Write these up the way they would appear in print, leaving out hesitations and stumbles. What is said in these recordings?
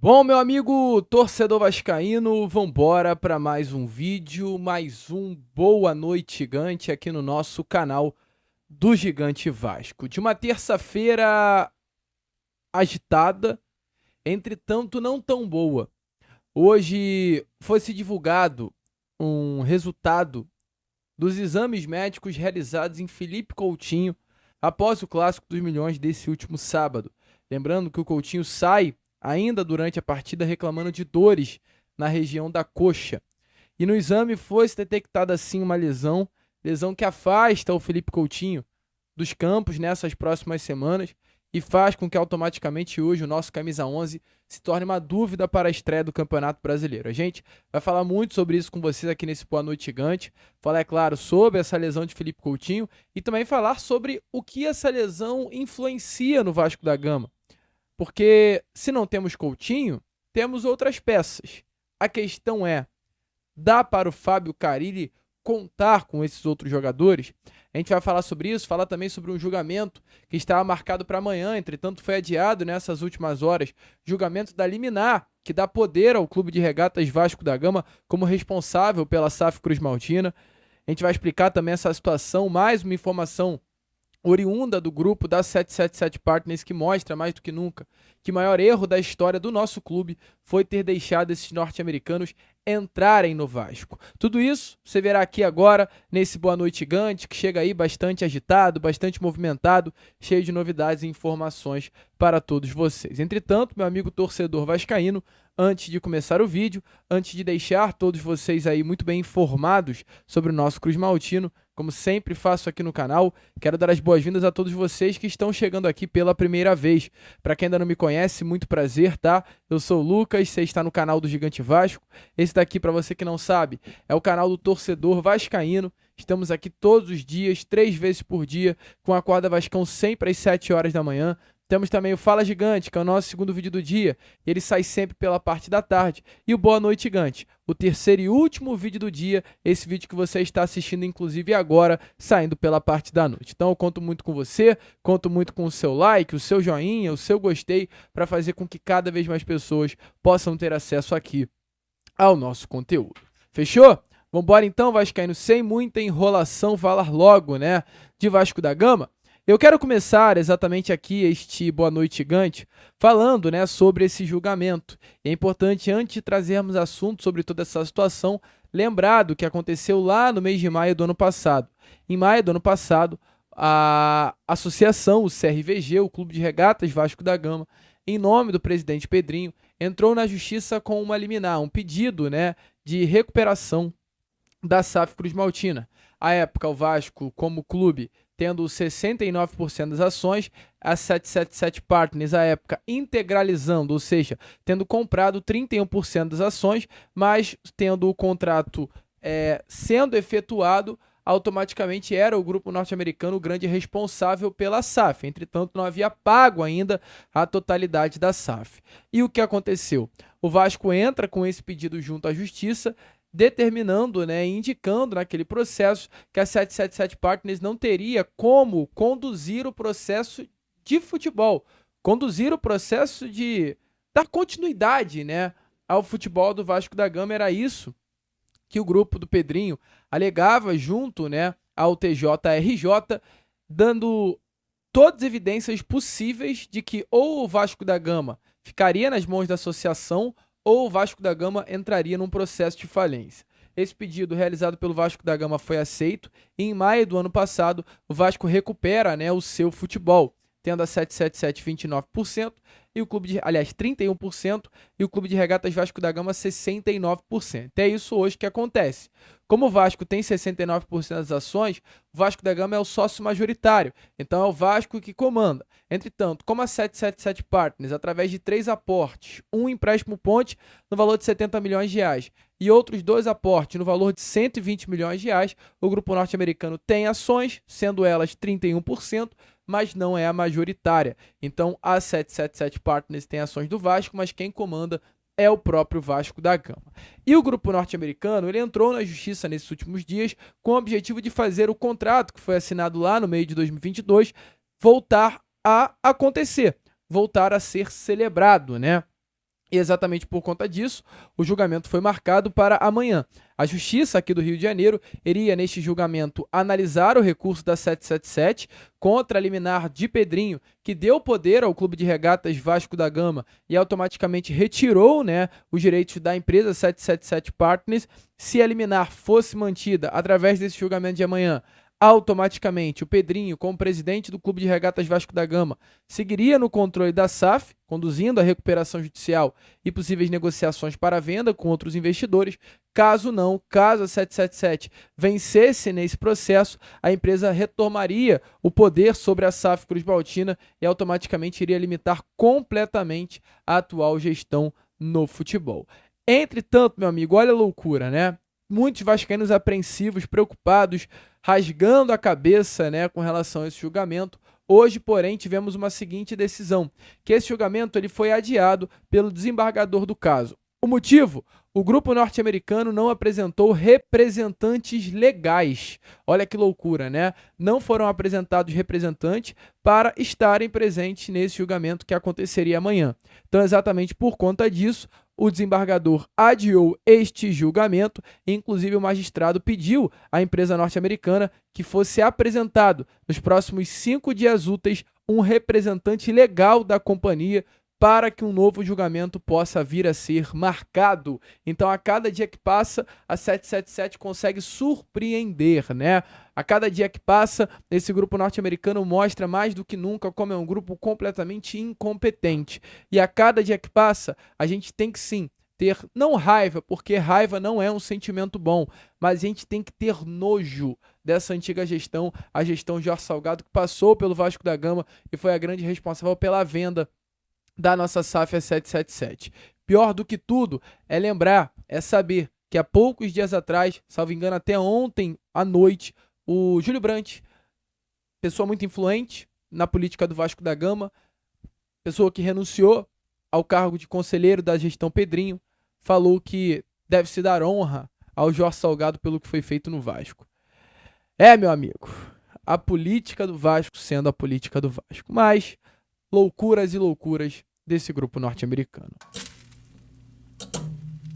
Bom, meu amigo torcedor vascaíno, vambora para mais um vídeo, mais um Boa Noite Gigante aqui no nosso canal do Gigante Vasco. De uma terça-feira agitada, entretanto não tão boa. Hoje foi-se divulgado um resultado dos exames médicos realizados em Felipe Coutinho após o Clássico dos Milhões desse último sábado. Lembrando que o Coutinho sai ainda durante a partida reclamando de dores na região da coxa. E no exame foi detectada assim uma lesão que afasta o Felipe Coutinho dos campos nessas próximas semanas e faz com que automaticamente hoje o nosso camisa 11 se torne uma dúvida para a estreia do Campeonato Brasileiro. A gente vai falar muito sobre isso com vocês aqui nesse Boa Noite Gigante, falar, é claro, sobre essa lesão de Felipe Coutinho e também falar sobre o que essa lesão influencia no Vasco da Gama. Porque se não temos Coutinho, temos outras peças. A questão é, dá para o Fábio Carille contar com esses outros jogadores? A gente vai falar sobre isso, falar também sobre um julgamento que estava marcado para amanhã, entretanto foi adiado nessas últimas horas. Julgamento da liminar, que dá poder ao Clube de Regatas Vasco da Gama como responsável pela SAF Cruz Maltina. A gente vai explicar também essa situação, mais uma informação oriunda do grupo da 777 Partners que mostra mais do que nunca que o maior erro da história do nosso clube foi ter deixado esses norte-americanos entrarem no Vasco. Tudo isso você verá aqui agora nesse Boa Noite Gigante, que chega aí bastante agitado, bastante movimentado, cheio de novidades e informações para todos vocês. Entretanto, meu amigo torcedor vascaíno, antes de começar o vídeo, antes de deixar todos vocês aí muito bem informados sobre o nosso Cruz Maltino, como sempre faço aqui no canal, quero dar as boas-vindas a todos vocês que estão chegando aqui pela primeira vez. Para quem ainda não me conhece, muito prazer, tá? Eu sou o Lucas, você está no canal do Gigante Vasco. Esse daqui, para você que não sabe, é o canal do torcedor vascaíno. Estamos aqui todos os dias, 3 vezes por dia, com a Acorda Vascão sempre às 7 horas da manhã. Temos também o Fala Gigante, que é o nosso segundo vídeo do dia. Ele sai sempre pela parte da tarde. E o Boa Noite Gigante, o terceiro e último vídeo do dia. Esse vídeo que você está assistindo, inclusive agora, saindo pela parte da noite. Então eu conto muito com você, conto muito com o seu like, o seu joinha, o seu gostei, para fazer com que cada vez mais pessoas possam ter acesso aqui ao nosso conteúdo. Fechou? Vambora então, vascaíno, sem muita enrolação, falar logo, né, de Vasco da Gama. Eu quero começar exatamente aqui este Boa Noite Gigante falando, né, sobre esse julgamento. É importante, antes de trazermos assunto sobre toda essa situação, lembrar do que aconteceu lá no mês de maio do ano passado. Em maio do ano passado, a associação, o CRVG, o Clube de Regatas Vasco da Gama, em nome do presidente Pedrinho, entrou na justiça com uma liminar, um pedido, né, de recuperação da SAF Cruz Maltina. À época, o Vasco, como clube, tendo 69% das ações, a 777 Partners, à época, integralizando, ou seja, tendo comprado 31% das ações, mas tendo o contrato sendo efetuado, automaticamente era o grupo norte-americano o grande responsável pela SAF. Entretanto, não havia pago ainda a totalidade da SAF. E o que aconteceu? O Vasco entra com esse pedido junto à Justiça, determinando, né, indicando naquele processo que a 777 Partners não teria como conduzir o processo de futebol, conduzir o processo de dar continuidade, né, ao futebol do Vasco da Gama. Era isso que o grupo do Pedrinho alegava junto, né, ao TJRJ, dando todas as evidências possíveis de que ou o Vasco da Gama ficaria nas mãos da associação ou o Vasco da Gama entraria num processo de falência. Esse pedido realizado pelo Vasco da Gama foi aceito e em maio do ano passado o Vasco recupera, né, o seu futebol, tendo a 777 29% e o clube de, aliás, 31% e o Clube de Regatas Vasco da Gama 69%. É isso hoje que acontece. Como o Vasco tem 69% das ações, o Vasco da Gama é o sócio majoritário, então é o Vasco que comanda. Entretanto, como a 777 Partners, através de 3 aportes, um empréstimo ponte no valor de 70 milhões de reais e outros 2 aportes no valor de 120 milhões de reais, o grupo norte-americano tem ações, sendo elas 31%, mas não é a majoritária. Então a 777 Partners tem ações do Vasco, mas quem comanda é o próprio Vasco da Gama. E o grupo norte-americano, ele entrou na justiça nesses últimos dias com o objetivo de fazer o contrato que foi assinado lá no meio de 2022 voltar a acontecer, voltar a ser celebrado, né? E exatamente por conta disso, o julgamento foi marcado para amanhã. A Justiça aqui do Rio de Janeiro iria, neste julgamento, analisar o recurso da 777 contra a liminar de Pedrinho, que deu poder ao Clube de Regatas Vasco da Gama e automaticamente retirou, né, os direitos da empresa 777 Partners. Se a liminar fosse mantida através desse julgamento de amanhã, automaticamente o Pedrinho, como presidente do Clube de Regatas Vasco da Gama, seguiria no controle da SAF, conduzindo a recuperação judicial e possíveis negociações para venda com outros investidores. Caso não, caso a 777 vencesse nesse processo, a empresa retomaria o poder sobre a SAF Cruz Baltina e automaticamente iria limitar completamente a atual gestão no futebol. Entretanto, meu amigo, olha a loucura, né? Muitos vascaínos apreensivos, preocupados, rasgando a cabeça, né, com relação a esse julgamento. Hoje, porém, tivemos uma seguinte decisão, que esse julgamento ele foi adiado pelo desembargador do caso. O motivo? O grupo norte-americano não apresentou representantes legais. Olha que loucura, né? Não foram apresentados representantes para estarem presentes nesse julgamento que aconteceria amanhã. Então, exatamente por conta disso, o desembargador adiou este julgamento e, inclusive, o magistrado pediu à empresa norte-americana que fosse apresentado nos próximos 5 dias úteis um representante legal da companhia para que um novo julgamento possa vir a ser marcado. Então, a cada dia que passa, a 777 consegue surpreender, né? A cada dia que passa, esse grupo norte-americano mostra mais do que nunca como é um grupo completamente incompetente. E a cada dia que passa, a gente tem que sim ter, não raiva, porque raiva não é um sentimento bom, mas a gente tem que ter nojo dessa antiga gestão, a gestão Jorge Salgado, que passou pelo Vasco da Gama e foi a grande responsável pela venda da nossa SAF 777. Pior do que tudo é lembrar, é saber que há poucos dias atrás, salvo engano até ontem à noite, o Júlio Brandt, pessoa muito influente na política do Vasco da Gama, pessoa que renunciou ao cargo de conselheiro da gestão Pedrinho, falou que deve se dar honra ao Jorge Salgado pelo que foi feito no Vasco. Meu amigo, a política do Vasco sendo a política do Vasco, mas loucuras e loucuras desse grupo norte-americano.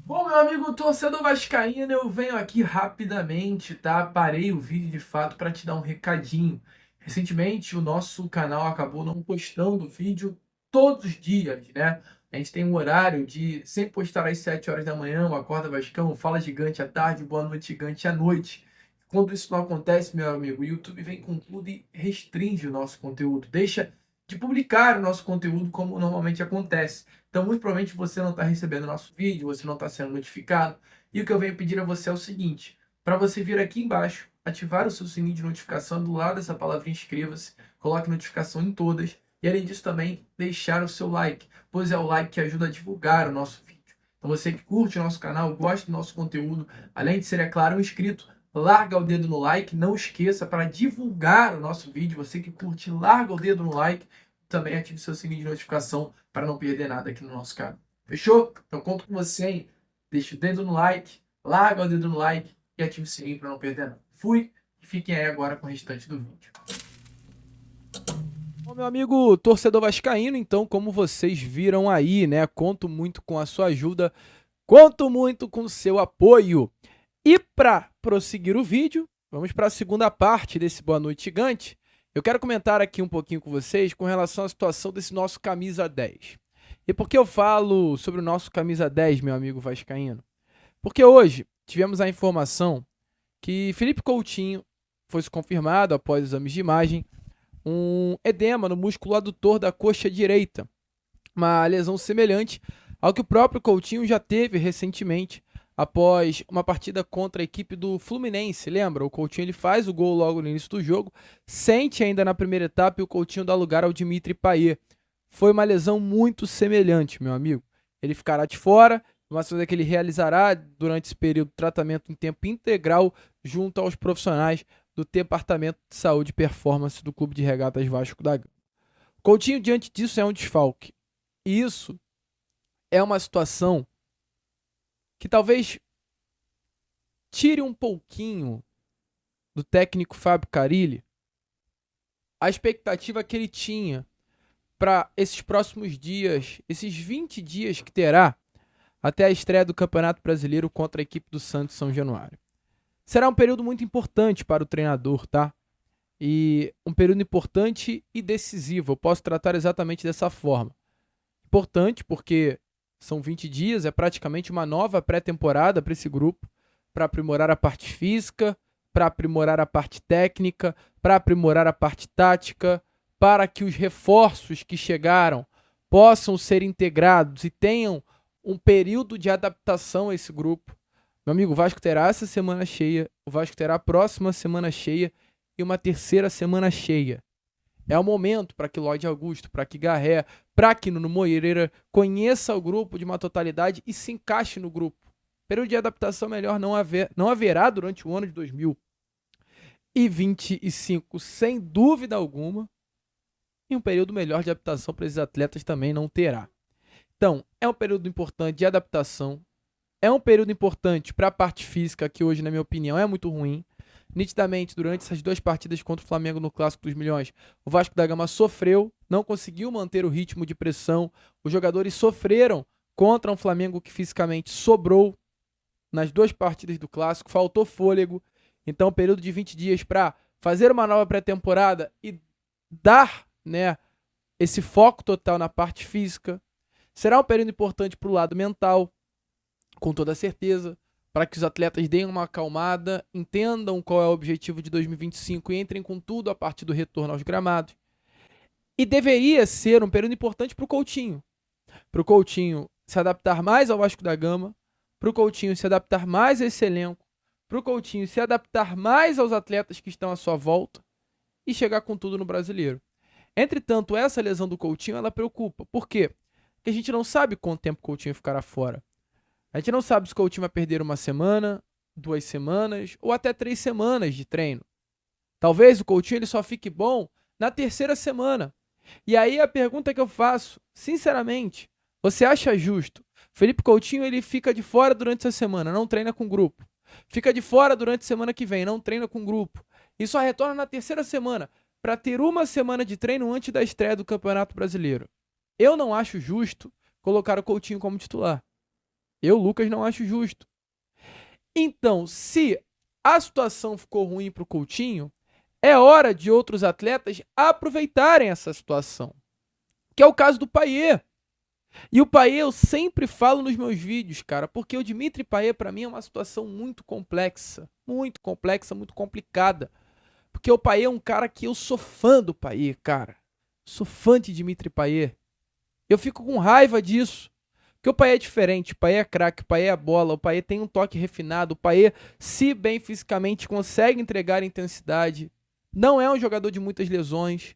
Bom, meu amigo torcedor vascaíno, eu venho aqui rapidamente, tá? Parei o vídeo de fato para te dar um recadinho. Recentemente o nosso canal acabou não postando vídeo todos os dias, né? A gente tem um horário de sempre postar às 7 horas da manhã, o Acorda Vascão, Fala Gigante à tarde, Boa Noite Gigante à noite. Quando isso não acontece, meu amigo, o YouTube vem com tudo e restringe o nosso conteúdo, deixa de publicar o nosso conteúdo como normalmente acontece. Então, muito provavelmente você não está recebendo o nosso vídeo, você não está sendo notificado. E o que eu venho pedir a você é o seguinte, para você vir aqui embaixo, ativar o seu sininho de notificação do lado dessa palavrinha inscreva-se, coloque notificação em todas, e além disso também deixar o seu like, pois é o like que ajuda a divulgar o nosso vídeo. Então você que curte o nosso canal, gosta do nosso conteúdo, além de ser, é claro, um inscrito, larga o dedo no like, não esqueça para divulgar o nosso vídeo, você que curte, larga o dedo no like, também ative seu sininho de notificação para não perder nada aqui no nosso canal. Fechou? Então conto com você, hein? Deixa o dedo no like, larga o dedo no like e ative o sininho para não perder nada. Fui e fiquem aí agora com o restante do vídeo. Bom, meu amigo torcedor vascaíno, então, como vocês viram aí, né? Conto muito com a sua ajuda, conto muito com o seu apoio. E para prosseguir o vídeo, vamos para a segunda parte desse Boa Noite Gigante. Eu quero comentar aqui um pouquinho com vocês com relação à situação desse nosso camisa 10. E por que eu falo sobre o nosso camisa 10, meu amigo vascaíno? Porque hoje tivemos a informação que Felipe Coutinho foi confirmado, após exames de imagem, um edema no músculo adutor da coxa direita, uma lesão semelhante ao que o próprio Coutinho já teve recentemente após uma partida contra a equipe do Fluminense. Lembra? O Coutinho ele faz o gol logo no início do jogo, sente ainda na primeira etapa e o Coutinho dá lugar ao Dimitri Payet. Foi uma lesão muito semelhante, meu amigo. Ele ficará de fora, mas que ele realizará durante esse período tratamento em tempo integral junto aos profissionais do Departamento de Saúde e Performance do Clube de Regatas Vasco da Gama. Coutinho, diante disso, é um desfalque. E isso é uma situação que talvez tire um pouquinho do técnico Fábio Carille a expectativa que ele tinha para esses próximos dias, esses 20 dias que terá até a estreia do Campeonato Brasileiro contra a equipe do Santos São Januário. Será um período muito importante para o treinador, tá? E um período importante e decisivo. Eu posso tratar exatamente dessa forma. Importante porque são 20 dias, é praticamente uma nova pré-temporada para esse grupo, para aprimorar a parte física, para aprimorar a parte técnica, para aprimorar a parte tática, para que os reforços que chegaram possam ser integrados e tenham um período de adaptação a esse grupo. Meu amigo, o Vasco terá essa semana cheia, o Vasco terá a próxima semana cheia e uma terceira semana cheia. É o momento para que Lloyd Augusto, para que Garré, para que Nuno Moreira conheça o grupo de uma totalidade e se encaixe no grupo. Período de adaptação melhor não haverá durante o ano de 2025, sem dúvida alguma. E um período melhor de adaptação para esses atletas também não terá. Então, é um período importante de adaptação. É um período importante para a parte física, que hoje, na minha opinião, é muito ruim. Nitidamente, durante essas 2 partidas contra o Flamengo no Clássico dos Milhões, o Vasco da Gama sofreu, não conseguiu manter o ritmo de pressão. Os jogadores sofreram contra um Flamengo que fisicamente sobrou nas 2 partidas do Clássico, faltou fôlego. Então, período de 20 dias para fazer uma nova pré-temporada e dar, esse foco total na parte física. Será um período importante para o lado mental, com toda certeza, para que os atletas deem uma acalmada, entendam qual é o objetivo de 2025 e entrem com tudo a partir do retorno aos gramados. E deveria ser um período importante para o Coutinho se adaptar mais ao Vasco da Gama, para o Coutinho se adaptar mais a esse elenco, para o Coutinho se adaptar mais aos atletas que estão à sua volta e chegar com tudo no Brasileiro. Entretanto, essa lesão do Coutinho, ela preocupa. Por quê? Porque a gente não sabe quanto tempo o Coutinho ficará fora. A gente não sabe se o Coutinho vai perder 1 semana, 2 semanas ou até 3 semanas de treino. Talvez o Coutinho ele só fique bom na 3ª semana. E aí a pergunta que eu faço, sinceramente, você acha justo? Felipe Coutinho ele fica de fora durante essa semana, não treina com o grupo. Fica de fora durante a semana que vem, não treina com o grupo. E só retorna na 3ª semana, para ter 1 semana de treino antes da estreia do Campeonato Brasileiro. Eu não acho justo colocar o Coutinho como titular. Eu, Lucas, não acho justo. Então, se a situação ficou ruim para o Coutinho, é hora de outros atletas aproveitarem essa situação. Que é o caso do Payet. E o Payet eu sempre falo nos meus vídeos, cara, porque o Dimitri Payet para mim é uma situação muito complexa, muito complicada. Porque o Payet é um cara que eu sou fã do Payet, cara. Sou fã de Dimitri Payet. Eu fico com raiva disso. Porque o Payet é diferente, o Payet é craque, o Payet é bola, o Payet tem um toque refinado, o Payet, se bem fisicamente, consegue entregar intensidade. Não é um jogador de muitas lesões.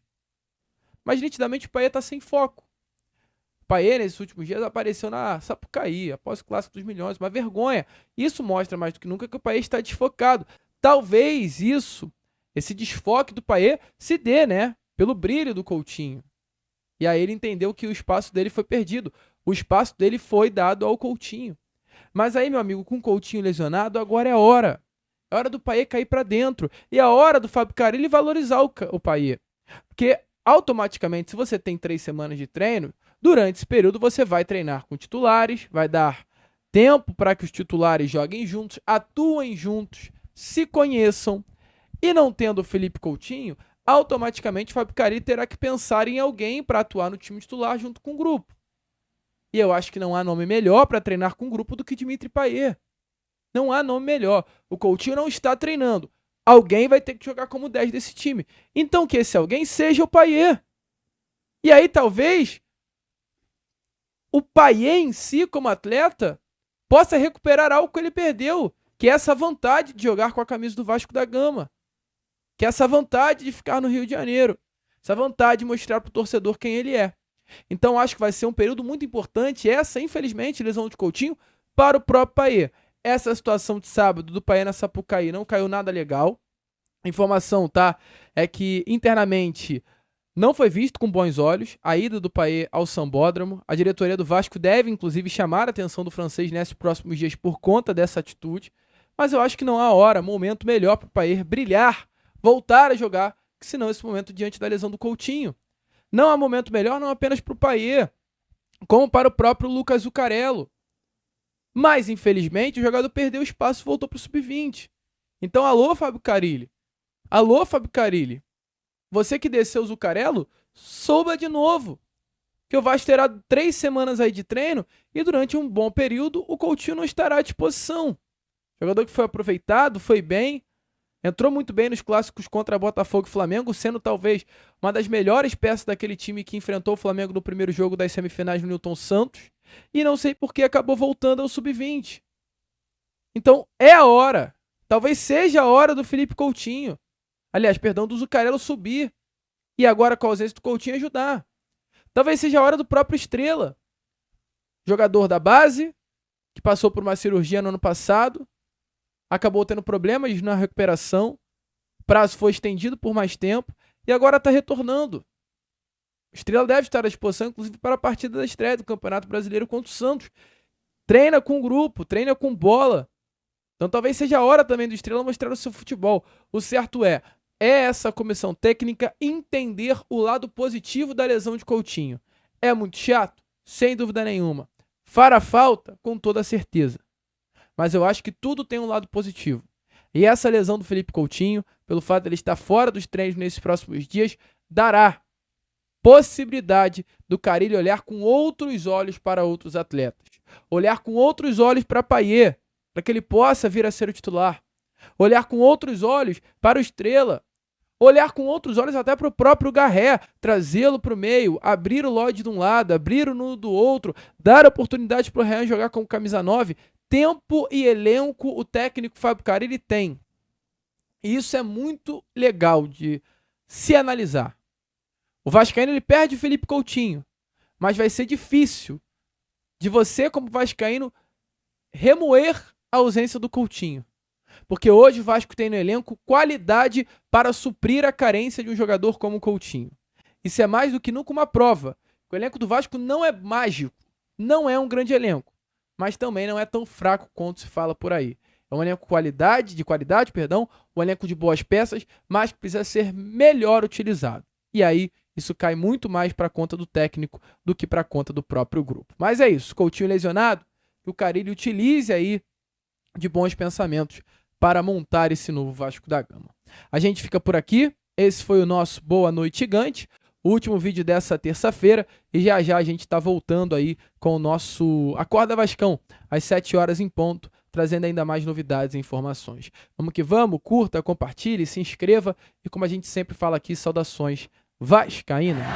Mas nitidamente o Payet tá sem foco. O Payet, nesses últimos dias, apareceu na Sapucaí, após o Clássico dos Milhões, uma vergonha. Isso mostra mais do que nunca que o Payet está desfocado. Talvez esse desfoque do Payet se dê, pelo brilho do Coutinho. E aí ele entendeu que o espaço dele foi perdido. O espaço dele foi dado ao Coutinho. Mas aí, meu amigo, com o Coutinho lesionado, agora é hora. É hora do Payet cair para dentro. E é hora do Fábio Carille valorizar o Payet. Porque, automaticamente, se você tem 3 semanas de treino, durante esse período você vai treinar com titulares, vai dar tempo para que os titulares joguem juntos, atuem juntos, se conheçam. E não tendo o Felipe Coutinho, automaticamente o Fábio Carille terá que pensar em alguém para atuar no time titular junto com o grupo. E eu acho que não há nome melhor para treinar com o grupo do que Dimitri Payet. Não há nome melhor. O Coutinho não está treinando. Alguém vai ter que jogar como 10 desse time. Então que esse alguém seja o Payet. E aí talvez o Payet em si, como atleta, possa recuperar algo que ele perdeu, que é essa vontade de jogar com a camisa do Vasco da Gama. Que é essa vontade de ficar no Rio de Janeiro. Essa vontade de mostrar para o torcedor quem ele é. Então acho que vai ser um período muito importante, essa, infelizmente, lesão de Coutinho, para o próprio Payet. Essa situação de sábado do Payet na Sapucaí não caiu nada legal. A informação, é que internamente não foi visto com bons olhos a ida do Payet ao Sambódromo. A diretoria do Vasco deve, inclusive, chamar a atenção do francês nesses próximos dias por conta dessa atitude. Mas eu acho que não há hora, momento melhor para o Payet brilhar, voltar a jogar, que senão esse momento diante da lesão do Coutinho. Não há momento melhor, não apenas para o Payet, como para o próprio Lucas Zuccarello. Mas, infelizmente, o jogador perdeu espaço e voltou para o sub-20. Então, alô, Fábio Carille. Alô, Fábio Carille. Você que desceu o Zuccarello, suba de novo. Que o Vasco terá 3 semanas aí de treino e durante um bom período o Coutinho não estará à disposição. Jogador que foi aproveitado, foi bem, entrou muito bem nos clássicos contra Botafogo e Flamengo, sendo talvez uma das melhores peças daquele time que enfrentou o Flamengo no primeiro jogo das semifinais no Newton Santos. E não sei por que acabou voltando ao sub-20. Então é a hora. Talvez seja a hora do Felipe Coutinho. Aliás, perdão, do Zuccarello subir. E agora com a ausência do Coutinho ajudar. Talvez seja a hora do próprio Estrela. Jogador da base, que passou por uma cirurgia no ano passado. Acabou tendo problemas na recuperação. O prazo foi estendido por mais tempo. E agora está retornando. O Estrela deve estar à disposição, inclusive, para a partida da estreia do Campeonato Brasileiro contra o Santos. Treina com o grupo, treina com bola. Então talvez seja a hora também do Estrela mostrar o seu futebol. O certo é essa comissão técnica entender o lado positivo da lesão de Coutinho. É muito chato? Sem dúvida nenhuma. Fará falta? Com toda certeza. Mas eu acho que tudo tem um lado positivo. E essa lesão do Felipe Coutinho, pelo fato de ele estar fora dos treinos nesses próximos dias, dará possibilidade do Carille olhar com outros olhos para outros atletas. Olhar com outros olhos para Payet, para que ele possa vir a ser o titular. Olhar com outros olhos para o Estrela. Olhar com outros olhos até para o próprio Garré, trazê-lo para o meio, abrir o Lodge de um lado, abrir o Nuno do outro, dar oportunidade para o Renan jogar como camisa 9. Tempo e elenco o técnico Fábio Carille tem. E isso é muito legal de se analisar. O vascaíno ele perde o Felipe Coutinho, mas vai ser difícil de você, como vascaíno, remoer a ausência do Coutinho. Porque hoje o Vasco tem no elenco qualidade para suprir a carência de um jogador como o Coutinho. Isso é mais do que nunca uma prova. O elenco do Vasco não é mágico, não é um grande elenco, mas também não é tão fraco quanto se fala por aí. É um elenco de qualidade, um elenco de boas peças, mas que precisa ser melhor utilizado. E aí isso cai muito mais para a conta do técnico do que para a conta do próprio grupo. Mas é isso, Coutinho lesionado, que o Carille utilize aí de bons pensamentos para montar esse novo Vasco da Gama. A gente fica por aqui. Esse foi o nosso Boa Noite Gigante, o último vídeo dessa terça-feira. E já já a gente está voltando aí com o nosso Acorda Vascão, às 7 horas em ponto, trazendo ainda mais novidades e informações. Vamos que vamos, curta, compartilhe, se inscreva. E como a gente sempre fala aqui, saudações vascaínas.